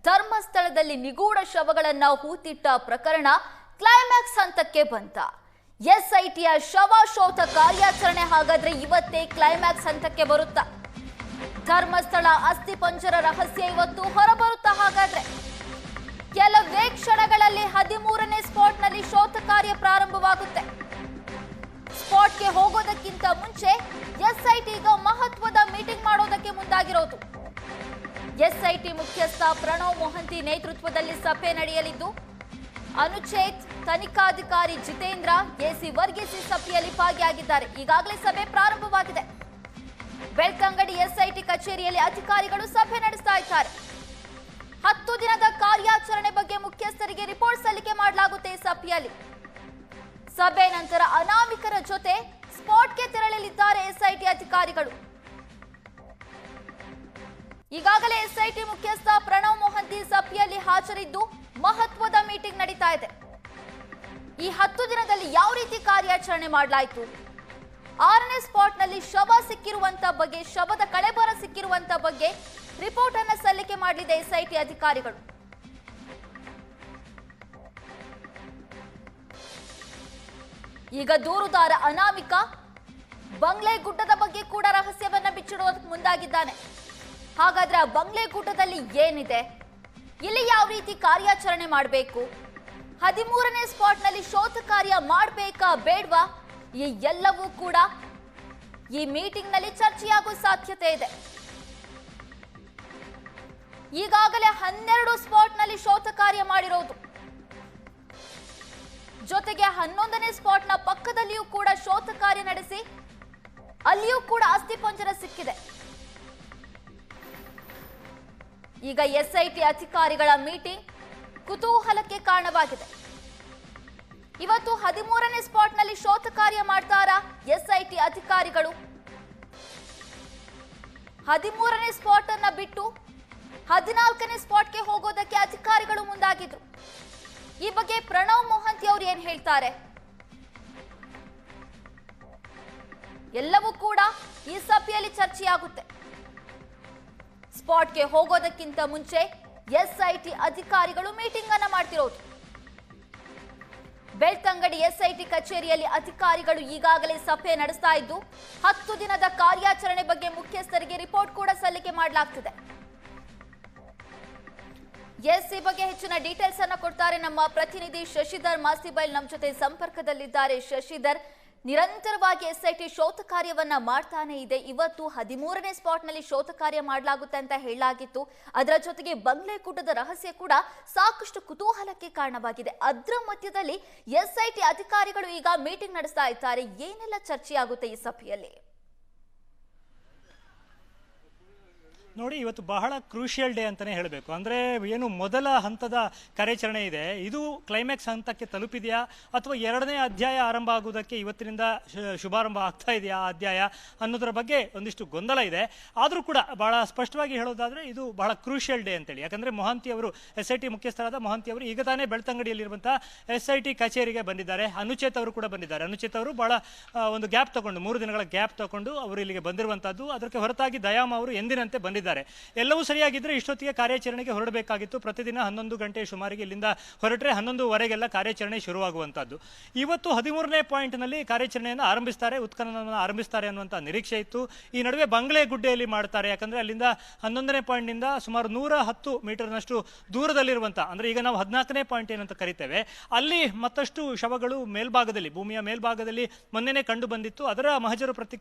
ಧರ್ಮಸ್ಥಳದಲ್ಲಿ ನಿಗೂಢ ಶವಗಳನ್ನ ಹೂತಿಟ್ಟ ಪ್ರಕರಣ ಕ್ಲೈಮ್ಯಾಕ್ಸ್ ಹಂತಕ್ಕೆ ಬಂತ. ಎಸ್ಐಟಿಯ ಶವ ಶೋಧ ಕಾರ್ಯಾಚರಣೆ ಹಾಗಾದ್ರೆ ಇವತ್ತೇ ಕ್ಲೈಮ್ಯಾಕ್ಸ್ ಹಂತಕ್ಕೆ ಬರುತ್ತಾ? ಧರ್ಮಸ್ಥಳ ಅಸ್ಥಿಪಂಜರ ರಹಸ್ಯ ಇವತ್ತು ಹೊರಬರುತ್ತಾ? ಹಾಗಾದ್ರೆ ಕೆಲವೇ ಕ್ಷಣಗಳಲ್ಲಿ 13ನೇ ಸ್ಪಾಟ್ನಲ್ಲಿ ಶೋಧ ಕಾರ್ಯ ಪ್ರಾರಂಭವಾಗುತ್ತೆ. ಸ್ಪಾಟ್ಗೆ ಹೋಗೋದಕ್ಕಿಂತ ಮುಂಚೆ ಎಸ್ಐಟಿ ಈಗ ಮಹತ್ವದ ಮೀಟಿಂಗ್ ಮಾಡೋದಕ್ಕೆ ಮುಂದಾಗಿರೋದು. ಎಸ್ಐಟಿ ಮುಖ್ಯಸ್ಥ ಪ್ರಣವ್ ಮೊಹಂತಿ ನೇತೃತ್ವದಲ್ಲಿ ಸಭೆ ನಡೆಯಲಿದ್ದು, ಅನುಚೇತ್, ತನಿಖಾಧಿಕಾರಿ ಜಿತೇಂದ್ರ, ಎಸಿ ವರ್ಗೀಸ್ ಸಭೆಯಲ್ಲಿ ಭಾಗಿಯಾಗಿದ್ದಾರೆ. ಈಗಾಗಲೇ ಸಭೆ ಪ್ರಾರಂಭವಾಗಿದೆ. ಬೆಳ್ತಂಗಡಿ ಎಸ್ಐಟಿ ಕಚೇರಿಯಲ್ಲಿ ಅಧಿಕಾರಿಗಳು ಸಭೆ ನಡೆಸ್ತಾ ಇದ್ದಾರೆ. 10 ದಿನದ ಕಾರ್ಯಾಚರಣೆ ಬಗ್ಗೆ ಮುಖ್ಯಸ್ಥರಿಗೆ ರಿಪೋರ್ಟ್ ಸಲ್ಲಿಕೆ ಮಾಡಲಾಗುತ್ತೆ. ಸಭೆಯಲ್ಲಿ ಸಭೆ ನಂತರ ಅನಾಮಿಕರ ಜೊತೆ ಸ್ಪಾಟ್ಗೆ ತೆರಳಲಿದ್ದಾರೆ ಎಸ್ಐಟಿ ಅಧಿಕಾರಿಗಳು. ಈಗಾಗಲೇ ಎಸ್ಐಟಿ ಮುಖ್ಯಸ್ಥ ಪ್ರಣವ್ ಮೊಹಂತಿ ಸಭೆಯಲ್ಲಿ ಹಾಜರಿದ್ದು ಮಹತ್ವದ ಮೀಟಿಂಗ್ ನಡೀತಾ ಇದೆ. ಈ 10 ದಿನದಲ್ಲಿ ಯಾವ ರೀತಿ ಕಾರ್ಯಾಚರಣೆ ಮಾಡಲಾಯಿತು, 6ನೇ ಸ್ಪಾಟ್ನಲ್ಲಿ ಶವ ಸಿಕ್ಕಿರುವಂತ ಬಗ್ಗೆ, ಶವದ ಕಳೆಬರ ಸಿಕ್ಕಿರುವಂತ ಬಗ್ಗೆ ರಿಪೋರ್ಟ್ ಅನ್ನು ಸಲ್ಲಿಕೆ ಮಾಡಲಿದೆ ಎಸ್ಐಟಿ ಅಧಿಕಾರಿಗಳು. ಈಗ ದೂರುದಾರ ಅನಾಮಿಕ ಬಂಗ್ಲೆ ಗುಡ್ಡದ ಬಗ್ಗೆ ಕೂಡ ರಹಸ್ಯವನ್ನ ಬಿಚ್ಚಿಡುವುದಕ್ಕೆ ಮುಂದಾಗಿದ್ದಾನೆ. ಹಾಗಾದ್ರೆ ಆ ಬಂಗ್ಲೆ ಗುಡ್ಡದಲ್ಲಿ ಏನಿದೆ, ಇಲ್ಲಿ ಯಾವ ರೀತಿ ಕಾರ್ಯಾಚರಣೆ ಮಾಡಬೇಕು, 13ನೇ ಸ್ಪಾಟ್ನಲ್ಲಿ ಶೋಧ ಕಾರ್ಯ ಮಾಡಬೇಕಾ ಬೇಡ್ವಾ, ಈ ಎಲ್ಲವೂ ಕೂಡ ಈ ಮೀಟಿಂಗ್ ನಲ್ಲಿ ಚರ್ಚೆಯಾಗುವ ಸಾಧ್ಯತೆ ಇದೆ. ಈಗಾಗಲೇ 12 ಸ್ಪಾಟ್ನಲ್ಲಿ ಶೋಧ ಕಾರ್ಯ ಮಾಡಿರೋದು, ಜೊತೆಗೆ 11ನೇ ಸ್ಪಾಟ್ನ ಪಕ್ಕದಲ್ಲಿಯೂ ಕೂಡ ಶೋಧ ಕಾರ್ಯ ನಡೆಸಿ ಅಲ್ಲಿಯೂ ಕೂಡ ಅಸ್ಥಿಪಂಜರ ಸಿಕ್ಕಿದೆ. ಈಗ ಎಸ್ಐಟಿ ಅಧಿಕಾರಿಗಳ ಮೀಟಿಂಗ್ ಕುತೂಹಲಕ್ಕೆ ಕಾರಣವಾಗಿದೆ. ಇವತ್ತು 13ನೇ ಸ್ಪಾಟ್ನಲ್ಲಿ ಶೋಧ ಕಾರ್ಯ ಮಾಡ್ತಾರಾ ಎಸ್ಐಟಿ ಅಧಿಕಾರಿಗಳು? 13ನೇ ಸ್ಪಾಟ್ ಅನ್ನ ಬಿಟ್ಟು 14ನೇ ಸ್ಪಾಟ್ಗೆ ಹೋಗೋದಕ್ಕೆ ಅಧಿಕಾರಿಗಳು ಮುಂದಾಗಿದ್ರು. ಈ ಬಗ್ಗೆ ಪ್ರಣವ್ ಮೊಹಂತಿ ಅವರು ಏನ್ ಹೇಳ್ತಾರೆ, ಎಲ್ಲವೂ ಕೂಡ ಈ ಸಭೆಯಲ್ಲಿ ಚರ್ಚೆಯಾಗುತ್ತೆ. ಸ್ಪಾಟ್ಗೆ ಹೋಗೋದಕ್ಕಿಂತ ಮುಂಚೆ ಎಸ್ಐಟಿ ಅಧಿಕಾರಿಗಳು ಮೀಟಿಂಗ್ ಅನ್ನ ಮಾಡ್ತಿರೋದು. ಬೆಳ್ತಂಗಡಿ ಎಸ್ಐಟಿ ಕಚೇರಿಯಲ್ಲಿ ಅಧಿಕಾರಿಗಳು ಈಗಾಗಲೇ ಸಭೆ ನಡೆಸ್ತಾ ಇದ್ದು, 10 ದಿನದ ಕಾರ್ಯಾಚರಣೆ ಬಗ್ಗೆ ಮುಖ್ಯಸ್ಥರಿಗೆ ರಿಪೋರ್ಟ್ ಕೂಡ ಸಲ್ಲಿಕೆ ಮಾಡಲಾಗ್ತಿದೆ. ಈ ಬಗ್ಗೆ ಹೆಚ್ಚಿನ ಡೀಟೇಲ್ಸ್ ಅನ್ನ ಕೊಡ್ತಾರೆ ನಮ್ಮ ಪ್ರತಿನಿಧಿ ಶಶಿಧರ್ ಮಾಸ್ತಿಬೈಲ್ ನಮ್ಮ ಜೊತೆ ಸಂಪರ್ಕದಲ್ಲಿದ್ದಾರೆ. ಶಶಿಧರ್, ನಿರಂತರವಾಗಿ ಎಸ್ಐಟಿ ಶೋಧ ಕಾರ್ಯವನ್ನ ಮಾಡ್ತಾನೆ ಇದೆ. ಇವತ್ತು 13ನೇ ಸ್ಪಾಟ್ನಲ್ಲಿ ಶೋಧ ಕಾರ್ಯ ಮಾಡಲಾಗುತ್ತೆ ಅಂತ ಹೇಳಲಾಗಿತ್ತು. ಅದರ ಜೊತೆಗೆ ಬಂಗ್ಲೆ ಗುಡ್ಡದ ರಹಸ್ಯ ಕೂಡ ಸಾಕಷ್ಟು ಕುತೂಹಲಕ್ಕೆ ಕಾರಣವಾಗಿದೆ. ಅದರ ಮಧ್ಯದಲ್ಲಿ ಎಸ್ಐಟಿ ಅಧಿಕಾರಿಗಳು ಈಗ ಮೀಟಿಂಗ್ ನಡೆಸ್ತಾ ಇದ್ದಾರೆ. ಏನೆಲ್ಲ ಚರ್ಚೆಯಾಗುತ್ತೆ ಈ ಸಭೆಯಲ್ಲಿ? ನೋಡಿ, ಇವತ್ತು ಬಹಳ ಕ್ರೂಷಿಯಲ್ ಡೇ ಅಂತಲೇ ಹೇಳಬೇಕು. ಅಂದರೆ ಏನು ಮೊದಲ ಹಂತದ ಕಾರ್ಯಾಚರಣೆ ಇದೆ, ಇದು ಕ್ಲೈಮ್ಯಾಕ್ಸ್ ಹಂತಕ್ಕೆ ತಲುಪಿದೆಯಾ ಅಥವಾ 2ನೇ ಅಧ್ಯಾಯ ಆರಂಭ ಆಗುವುದಕ್ಕೆ ಇವತ್ತಿನಿಂದ ಶುಭಾರಂಭ ಆಗ್ತಾ ಇದೆಯಾ ಆ ಅಧ್ಯಾಯ ಅನ್ನೋದರ ಬಗ್ಗೆ ಒಂದಿಷ್ಟು ಗೊಂದಲ ಇದೆ. ಆದರೂ ಕೂಡ ಬಹಳ ಸ್ಪಷ್ಟವಾಗಿ ಹೇಳೋದಾದರೆ ಇದು ಬಹಳ ಕ್ರೂಷಿಯಲ್ ಡೇ ಅಂತೇಳಿ. ಯಾಕಂದರೆ ಮೊಹಂತಿ ಅವರು, SIT ಮುಖ್ಯಸ್ಥರಾದ ಮೊಹಂತಿ ಅವರು ಈಗ ತಾನೇ ಬೆಳ್ತಂಗಡಿಯಲ್ಲಿರುವಂಥ SIT ಕಚೇರಿಗೆ ಬಂದಿದ್ದಾರೆ. ಅನುಚೇತ್ ಅವರು ಕೂಡ ಬಂದಿದ್ದಾರೆ. ಅನುಚೇತ್ ಅವರು ಬಹಳ ಒಂದು ಗ್ಯಾಪ್ ತಗೊಂಡು, 3 ದಿನಗಳ ಗ್ಯಾಪ್ ತಗೊಂಡು ಅವರು ಇಲ್ಲಿಗೆ ಬಂದಿರುವಂಥದ್ದು. ಅದಕ್ಕೆ ಹೊರತಾಗಿ ದಯಾಮ ಅವರು ಎಂದಿನಂತೆ ಬಂದಿದ್ದಾರೆ. ಎಲ್ಲವೂ ಸರಿಯಾಗಿದ್ರೆ ಇಷ್ಟೊತ್ತಿಗೆ ಕಾರ್ಯಾಚರಣೆಗೆ ಹೊರಡಬೇಕಾಗಿತ್ತು. ಪ್ರತಿದಿನ 11 ಗಂಟೆ ಸುಮಾರಿಗೆ ಇಲ್ಲಿಂದ ಹೊರಟ್ರೆ 11:15ಗೆಲ್ಲ ಕಾರ್ಯಾಚರಣೆ ಶುರುವಾಗುವಂತದ್ದು. ಇವತ್ತು 13ನೇ ಪಾಯಿಂಟ್ನಲ್ಲಿ ಕಾರ್ಯಾಚರಣೆಯನ್ನು ಆರಂಭಿಸ್ತಾರೆ, ಉತ್ಖನನವನ್ನು ಆರಂಭಿಸ್ತಾರೆ ಅನ್ನುವಂಥ ನಿರೀಕ್ಷೆ ಇತ್ತು. ಈ ನಡುವೆ ಬಂಗ್ಲೆ ಗುಡ್ಡೆಯಲ್ಲಿ ಮಾಡ್ತಾರೆ. ಯಾಕಂದ್ರೆ ಅಲ್ಲಿಂದ 11ನೇ ಪಾಯಿಂಟ್ನಿಂದ ಸುಮಾರು 110 ಮೀಟರ್ನಷ್ಟು ದೂರದಲ್ಲಿರುವಂಥ, ಅಂದ್ರೆ ಈಗ ನಾವು 14ನೇ ಪಾಯಿಂಟ್ ಏನಂತ ಕರಿತೇವೆ, ಅಲ್ಲಿ ಮತ್ತಷ್ಟು ಶವಗಳು ಮೇಲ್ಭಾಗದಲ್ಲಿ, ಭೂಮಿಯ ಮೇಲ್ಭಾಗದಲ್ಲಿ ಮೊನ್ನೆನೇ ಕಂಡು ಬಂದಿತ್ತು. ಅದರ ಮಹಜರು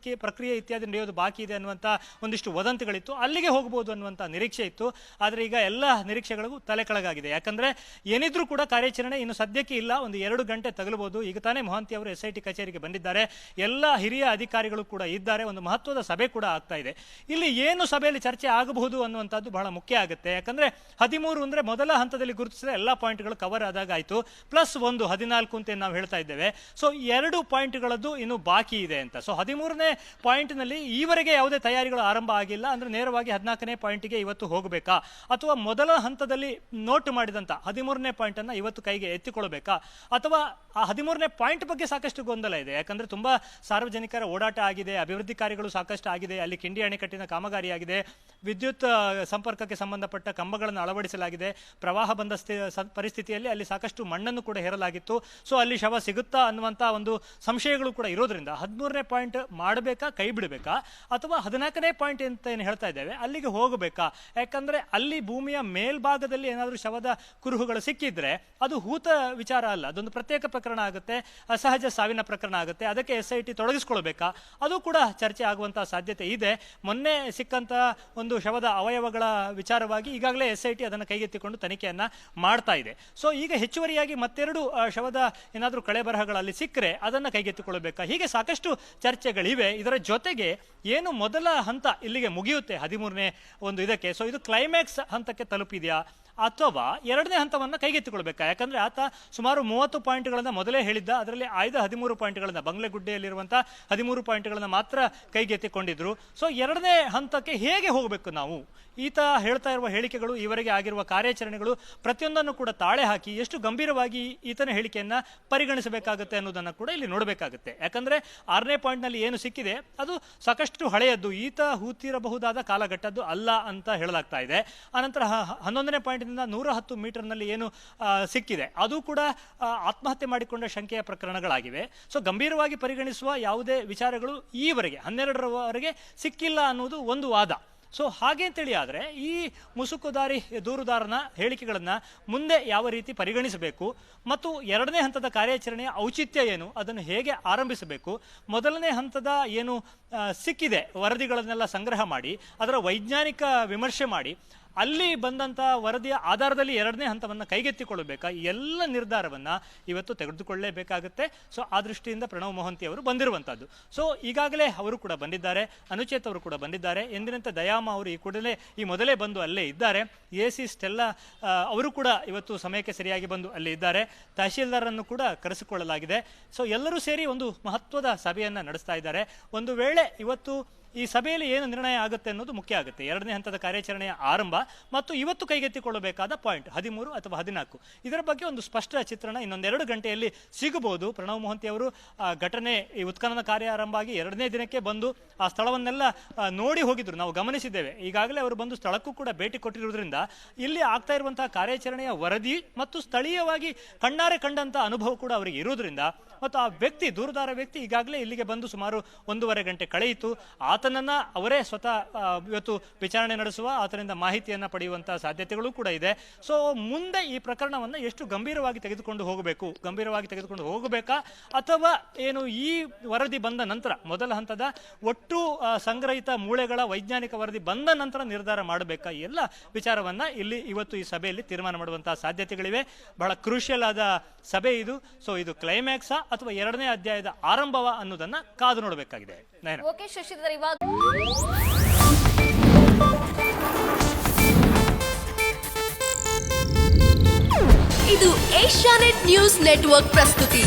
ಪ್ರಕ್ರಿಯೆ ಇತ್ಯಾದಿ ನಡೆಯೋದು ಬಾಕಿ ಇದೆ ಅನ್ನುವಂಥ ಒಂದಿಷ್ಟು ವದಂತಿಗಳಿತ್ತು. ಅಲ್ಲಿಗೆ ಹೋಗಬಹುದು ಅನ್ನುವಂಥ ನಿರೀಕ್ಷೆ ಇತ್ತು. ಆದರೆ ಈಗ ಎಲ್ಲ ನಿರೀಕ್ಷೆಗಳಿಗೂ ತಲೆ ಕೆಳಗಾಗಿದೆ. ಯಾಕಂದ್ರೆ ಏನಿದ್ರೂ ಕೂಡ ಕಾರ್ಯಾಚರಣೆ ಇನ್ನು ಸದ್ಯಕ್ಕೆ ಇಲ್ಲ, ಒಂದು 2 ಗಂಟೆ ತಗಲಬಹುದು. ಈಗ ತಾನೇ ಮೊಹಂತಿ ಅವರು SIT ಕಚೇರಿಗೆ ಬಂದಿದ್ದಾರೆ. ಎಲ್ಲ ಹಿರಿಯ ಅಧಿಕಾರಿಗಳು ಕೂಡ ಇದ್ದಾರೆ. ಒಂದು ಮಹತ್ವದ ಸಭೆ ಕೂಡ ಆಗ್ತಾ ಇದೆ. ಇಲ್ಲಿ ಏನು ಸಭೆಯಲ್ಲಿ ಚರ್ಚೆ ಆಗಬಹುದು ಅನ್ನುವಂಥದ್ದು ಬಹಳ ಮುಖ್ಯ ಆಗುತ್ತೆ. ಯಾಕಂದ್ರೆ 13 ಅಂದ್ರೆ ಮೊದಲ ಹಂತದಲ್ಲಿ ಗುರುತಿಸಿದ ಎಲ್ಲ ಪಾಯಿಂಟ್ಗಳು ಕವರ್ ಆದಾಗ ಆಯ್ತು, ಪ್ಲಸ್ 1 14 ಅಂತ ನಾವು ಹೇಳ್ತಾ ಇದ್ದೇವೆ. ಸೊ 2 ಪಾಯಿಂಟ್ಗಳದ್ದು ಇನ್ನು ಬಾಕಿ ಇದೆ ಅಂತ. ಸೊ 13ನೇ ಪಾಯಿಂಟ್ನಲ್ಲಿ ಈವರೆಗೆ ಯಾವುದೇ ತಯಾರಿಗಳು ಆರಂಭ ಆಗಿಲ್ಲ. ಅಂದ್ರೆ ನೇರವಾಗಿ 14ನೇ ಪಾಯಿಂಟ್ಗೆ ಇವತ್ತು ಹೋಗಬೇಕಾ, ಅಥವಾ ಮೊದಲ ಹಂತದಲ್ಲಿ ನೋಟ್ ಮಾಡಿದಂಥ 13ನೇ ಪಾಯಿಂಟನ್ನು ಇವತ್ತು ಕೈಗೆ ಎತ್ತಿಕೊಳ್ಬೇಕಾ, ಅಥವಾ ಆ 13ನೇ ಪಾಯಿಂಟ್ ಬಗ್ಗೆ ಸಾಕಷ್ಟು ಗೊಂದಲ ಇದೆ. ಯಾಕಂದರೆ ತುಂಬ ಸಾರ್ವಜನಿಕರ ಓಡಾಟ ಆಗಿದೆ, ಅಭಿವೃದ್ಧಿ ಕಾರ್ಯಗಳು ಸಾಕಷ್ಟು ಆಗಿದೆ, ಅಲ್ಲಿ ಕಿಂಡಿ ಅಣೆಕಟ್ಟಿನ ಕಾಮಗಾರಿ ಆಗಿದೆ, ವಿದ್ಯುತ್ ಸಂಪರ್ಕಕ್ಕೆ ಸಂಬಂಧಪಟ್ಟ ಕಂಬಗಳನ್ನು ಅಳವಡಿಸಲಾಗಿದೆ, ಪ್ರವಾಹ ಬಂದ ಪರಿಸ್ಥಿತಿಯಲ್ಲಿ ಅಲ್ಲಿ ಸಾಕಷ್ಟು ಮಣ್ಣನ್ನು ಕೂಡ ಹೇರಲಾಗಿತ್ತು. ಸೊ ಅಲ್ಲಿ ಶವ ಸಿಗುತ್ತಾ ಅನ್ನುವಂಥ ಒಂದು ಸಂಶಯಗಳು ಕೂಡ ಇರೋದ್ರಿಂದ 13ನೇ ಪಾಯಿಂಟ್ ಮಾಡಬೇಕಾ, ಕೈ ಬಿಡಬೇಕಾ, ಅಥವಾ 14ನೇ ಪಾಯಿಂಟ್ ಅಂತ ಏನು ಹೇಳ್ತಾ ಇದ್ದೇವೆ ಅಲ್ಲಿಗೆ ಹೋಗಬೇಕಾ. ಯಾಕಂದರೆ ಅಲ್ಲಿ ಭೂಮಿಯ ಮೇಲ್ಭಾಗದಲ್ಲಿ ಏನಾದರೂ ಶವದ ಕುರುಹುಗಳು ಸಿಕ್ಕಿದ್ರೆ ಅದು ಹೂತ ವಿಚಾರ ಅಲ್ಲ, ಅದೊಂದು ಪ್ರತ್ಯೇಕ ಪ್ರಕರಣ ಆಗುತ್ತೆ, ಅಸಹಜ ಸಾವಿನ ಪ್ರಕರಣ ಆಗುತ್ತೆ. ಅದಕ್ಕೆ SIT ತೊಡಗಿಸ್ಕೊಳ್ಬೇಕಾ, ಅದು ಕೂಡ ಚರ್ಚೆ ಆಗುವಂಥ ಸಾಧ್ಯತೆ ಇದೆ. ಮೊನ್ನೆ ಸಿಕ್ಕಂಥ ಒಂದು ಶವದ ಅವಯವಗಳ ವಿಚಾರವಾಗಿ ಈಗಾಗಲೇ SIT ಅದನ್ನು ಕೈಗೆತ್ತಿಕೊಂಡು ತನಿಖೆಯನ್ನು ಮಾಡ್ತಾ ಇದೆ. ಸೊ ಈಗ ಹೆಚ್ಚುವರಿಯಾಗಿ ಮತ್ತೆರಡು ಶವದ ಏನಾದರೂ ಕಳೆ ಬರಹಗಳಲ್ಲಿ ಸಿಕ್ಕರೆ ಅದನ್ನು ಕೈಗೆತ್ತಿಕೊಳ್ಳಬೇಕಾ, ಹೀಗೆ ಸಾಕಷ್ಟು ಚರ್ಚೆಗಳಿವೆ. ಇದರ ಜೊತೆಗೆ ಏನು ಮೊದಲ ಹಂತ ಇಲ್ಲಿಗೆ ಮುಗಿಯುತ್ತೆ 13ನೇ ಒಂದು ಇದಕ್ಕೆ, ಸೊ ಇದು ಕ್ಲೈಮ್ಯಾಕ್ಸ್ ಹಂತಕ್ಕೆ ತಲುಪಿದೆಯಾ ಅಥವಾ ಎರಡನೇ ಹಂತವನ್ನು ಕೈಗೆತ್ತಿಕೊಳ್ಬೇಕಾ. ಯಾಕಂದರೆ ಆತ ಸುಮಾರು 30 ಪಾಯಿಂಟ್ಗಳನ್ನು ಮೊದಲೇ ಹೇಳಿದ್ದ, ಅದರಲ್ಲಿ ಆಯ್ದ 13 ಪಾಯಿಂಟ್ಗಳನ್ನು, ಬಂಗ್ಲೆಗುಡ್ಡೆಯಲ್ಲಿರುವಂಥ 13 ಪಾಯಿಂಟ್ಗಳನ್ನು ಮಾತ್ರ ಕೈಗೆತ್ತಿಕೊಂಡಿದ್ರು. ಸೊ ಎರಡನೇ ಹಂತಕ್ಕೆ ಹೇಗೆ ಹೋಗಬೇಕು ನಾವು, ಈತ ಹೇಳ್ತಾ ಇರುವ ಹೇಳಿಕೆಗಳು, ಈವರೆಗೆ ಆಗಿರುವ ಕಾರ್ಯಾಚರಣೆಗಳು ಪ್ರತಿಯೊಂದನ್ನು ಕೂಡ ತಾಳೆ ಹಾಕಿ ಎಷ್ಟು ಗಂಭೀರವಾಗಿ ಈತನ ಹೇಳಿಕೆಯನ್ನು ಪರಿಗಣಿಸಬೇಕಾಗುತ್ತೆ ಅನ್ನೋದನ್ನು ಕೂಡ ಇಲ್ಲಿ ನೋಡಬೇಕಾಗುತ್ತೆ. ಯಾಕಂದರೆ 6ನೇ ಪಾಯಿಂಟ್ನಲ್ಲಿ ಏನು ಸಿಕ್ಕಿದೆ ಅದು ಸಾಕಷ್ಟು ಹಳೆಯದ್ದು, ಈತ ಹೂತಿರಬಹುದಾದ ಕಾಲಘಟ್ಟದ್ದು ಅಲ್ಲ ಅಂತ ಹೇಳಲಾಗ್ತಾ ಇದೆ. ಆನಂತರ 11ನೇ ಪಾಯಿಂಟ್ನಿಂದ 110 ಮೀಟರ್ನಲ್ಲಿ ಏನು ಸಿಕ್ಕಿದೆ ಅದು ಕೂಡ ಆತ್ಮಹತ್ಯೆ ಮಾಡಿಕೊಂಡ ಶಂಕೆಯ ಪ್ರಕರಣಗಳಾಗಿವೆ. ಸೊ ಗಂಭೀರವಾಗಿ ಪರಿಗಣಿಸುವ ಯಾವುದೇ ವಿಚಾರಗಳು ಈವರೆಗೆ 12ರವರೆಗೆ ಸಿಕ್ಕಿಲ್ಲ ಅನ್ನೋದು ಒಂದು ವಾದ. ಸೊ ಹಾಗೆ ಅಂತೇಳಿ ಆದರೆ ಈ ಮುಸುಕುದಾರಿ ದೂರುದಾರನ ಹೇಳಿಕೆಗಳನ್ನು ಮುಂದೆ ಯಾವ ರೀತಿ ಪರಿಗಣಿಸಬೇಕು ಮತ್ತು ಎರಡನೇ ಹಂತದ ಕಾರ್ಯಾಚರಣೆಯ ಔಚಿತ್ಯ ಏನು, ಅದನ್ನು ಹೇಗೆ ಆರಂಭಿಸಬೇಕು, ಮೊದಲನೇ ಹಂತದ ಏನು ಸಿಕ್ಕಿದೆ ವರದಿಗಳನ್ನೆಲ್ಲ ಸಂಗ್ರಹ ಮಾಡಿ ಅದರ ವೈಜ್ಞಾನಿಕ ವಿಮರ್ಶೆ ಮಾಡಿ ಅಲ್ಲಿ ಬಂದಂಥ ವರದಿಯ ಆಧಾರದಲ್ಲಿ ಎರಡನೇ ಹಂತವನ್ನು ಕೈಗೆತ್ತಿಕೊಳ್ಳಬೇಕಾ, ಈ ಎಲ್ಲ ನಿರ್ಧಾರವನ್ನು ಇವತ್ತು ತೆಗೆದುಕೊಳ್ಳಲೇಬೇಕಾಗುತ್ತೆ. ಸೊ ಆ ದೃಷ್ಟಿಯಿಂದ ಪ್ರಣವ್ ಮೊಹಂತಿ ಅವರು ಬಂದಿರುವಂಥದ್ದು. ಸೊ ಈಗಾಗಲೇ ಅವರು ಕೂಡ ಬಂದಿದ್ದಾರೆ, ಅನುಚೇತ್ ಅವರು ಕೂಡ ಬಂದಿದ್ದಾರೆ, ಎಂದಿನಂತೆ ದಯಾಮ ಅವರು ಈ ಮೊದಲೇ ಬಂದು ಅಲ್ಲೇ ಇದ್ದಾರೆ, AC ಸ್ಟೆಲ್ಲಾ ಅವರು ಕೂಡ ಇವತ್ತು ಸಮಯಕ್ಕೆ ಸರಿಯಾಗಿ ಬಂದು ಅಲ್ಲೇ ಇದ್ದಾರೆ, ತಹಶೀಲ್ದಾರನ್ನು ಕೂಡ ಕರೆಸಿಕೊಳ್ಳಲಾಗಿದೆ. ಸೊ ಎಲ್ಲರೂ ಸೇರಿ ಒಂದು ಮಹತ್ವದ ಸಭೆಯನ್ನು ನಡೆಸ್ತಾ ಇದ್ದಾರೆ. ಒಂದು ವೇಳೆ ಇವತ್ತು ಈ ಸಭೆಯಲ್ಲಿ ಏನು ನಿರ್ಣಯ ಆಗುತ್ತೆ ಅನ್ನೋದು ಮುಖ್ಯ ಆಗುತ್ತೆ. ಎರಡನೇ ಹಂತದ ಕಾರ್ಯಾಚರಣೆಯ ಆರಂಭ ಮತ್ತು ಇವತ್ತು ಕೈಗೆತ್ತಿಕೊಳ್ಳಬೇಕಾದ ಪಾಯಿಂಟ್ 13 ಅಥವಾ 14, ಇದರ ಬಗ್ಗೆ ಒಂದು ಸ್ಪಷ್ಟ ಚಿತ್ರಣ ಇನ್ನೊಂದೆರಡು ಗಂಟೆಯಲ್ಲಿ ಸಿಗಬಹುದು. ಪ್ರಣವ್ ಮೊಹಂತಿ ಅವರು ಘಟನೆ ಈ ಉತ್ಖನನ ಕಾರ್ಯ ಆರಂಭ ಆಗಿ ಎರಡನೇ ದಿನಕ್ಕೆ ಬಂದು ಆ ಸ್ಥಳವನ್ನೆಲ್ಲ ನೋಡಿ ಹೋಗಿದ್ರು, ನಾವು ಗಮನಿಸಿದ್ದೇವೆ. ಈಗಾಗಲೇ ಅವರು ಬಂದು ಸ್ಥಳಕ್ಕೂ ಕೂಡ ಭೇಟಿ ಕೊಟ್ಟಿರುವುದರಿಂದ ಇಲ್ಲಿ ಆಗ್ತಾ ಇರುವಂತಹ ಕಾರ್ಯಾಚರಣೆಯ ವರದಿ ಮತ್ತು ಸ್ಥಳೀಯವಾಗಿ ಕಣ್ಣಾರೆ ಕಂಡಂಥ ಅನುಭವ ಕೂಡ ಅವರಿಗೆ ಇರುವುದರಿಂದ, ಮತ್ತು ಆ ವ್ಯಕ್ತಿ ದೂರುದಾರ ವ್ಯಕ್ತಿ ಈಗಾಗಲೇ ಇಲ್ಲಿಗೆ ಬಂದು ಸುಮಾರು 1.5 ಗಂಟೆ ಕಳೆಯಿತು. ಆತನನ್ನು ಅವರೇ ಸ್ವತಃ ಇವತ್ತು ವಿಚಾರಣೆ ನಡೆಸುವ, ಆತನಿಂದ ಮಾಹಿತಿಯನ್ನು ಪಡೆಯುವಂಥ ಸಾಧ್ಯತೆಗಳು ಕೂಡ ಇದೆ. ಸೊ ಮುಂದೆ ಈ ಪ್ರಕರಣವನ್ನು ಎಷ್ಟು ಗಂಭೀರವಾಗಿ ತೆಗೆದುಕೊಂಡು ಹೋಗಬೇಕಾ ಅಥವಾ ಏನು ಈ ವರದಿ ಬಂದ ನಂತರ ಮೊದಲ ಹಂತದ ಒಟ್ಟು ಸಂಗ್ರಹಿತ ಮೂಳೆಗಳ ವೈಜ್ಞಾನಿಕ ವರದಿ ಬಂದ ನಂತರ ನಿರ್ಧಾರ ಮಾಡಬೇಕಾ, ಎಲ್ಲ ವಿಚಾರವನ್ನು ಇಲ್ಲಿ ಇವತ್ತು ಈ ಸಭೆಯಲ್ಲಿ ತೀರ್ಮಾನ ಮಾಡುವಂತಹ ಸಾಧ್ಯತೆಗಳಿವೆ. ಬಹಳ ಕ್ರೂಷಿಯಲ್ ಆದ ಸಭೆ ಇದು. ಸೊ ಇದು ಕ್ಲೈಮ್ಯಾಕ್ಸಾ ಅಥವಾ ಎರಡನೇ ಅಧ್ಯಾಯದ ಆರಂಭವ ಅನ್ನೋದನ್ನ ಕಾದು ನೋಡಬೇಕಾಗಿದೆ. ಓಕೆ ಶಶಿಧರ್, ಇವಾಗ ಇದು ಏಷ್ಯಾನೆಟ್ ನ್ಯೂಸ್ ನೆಟ್ವರ್ಕ್ ಪ್ರಸ್ತುತಿ.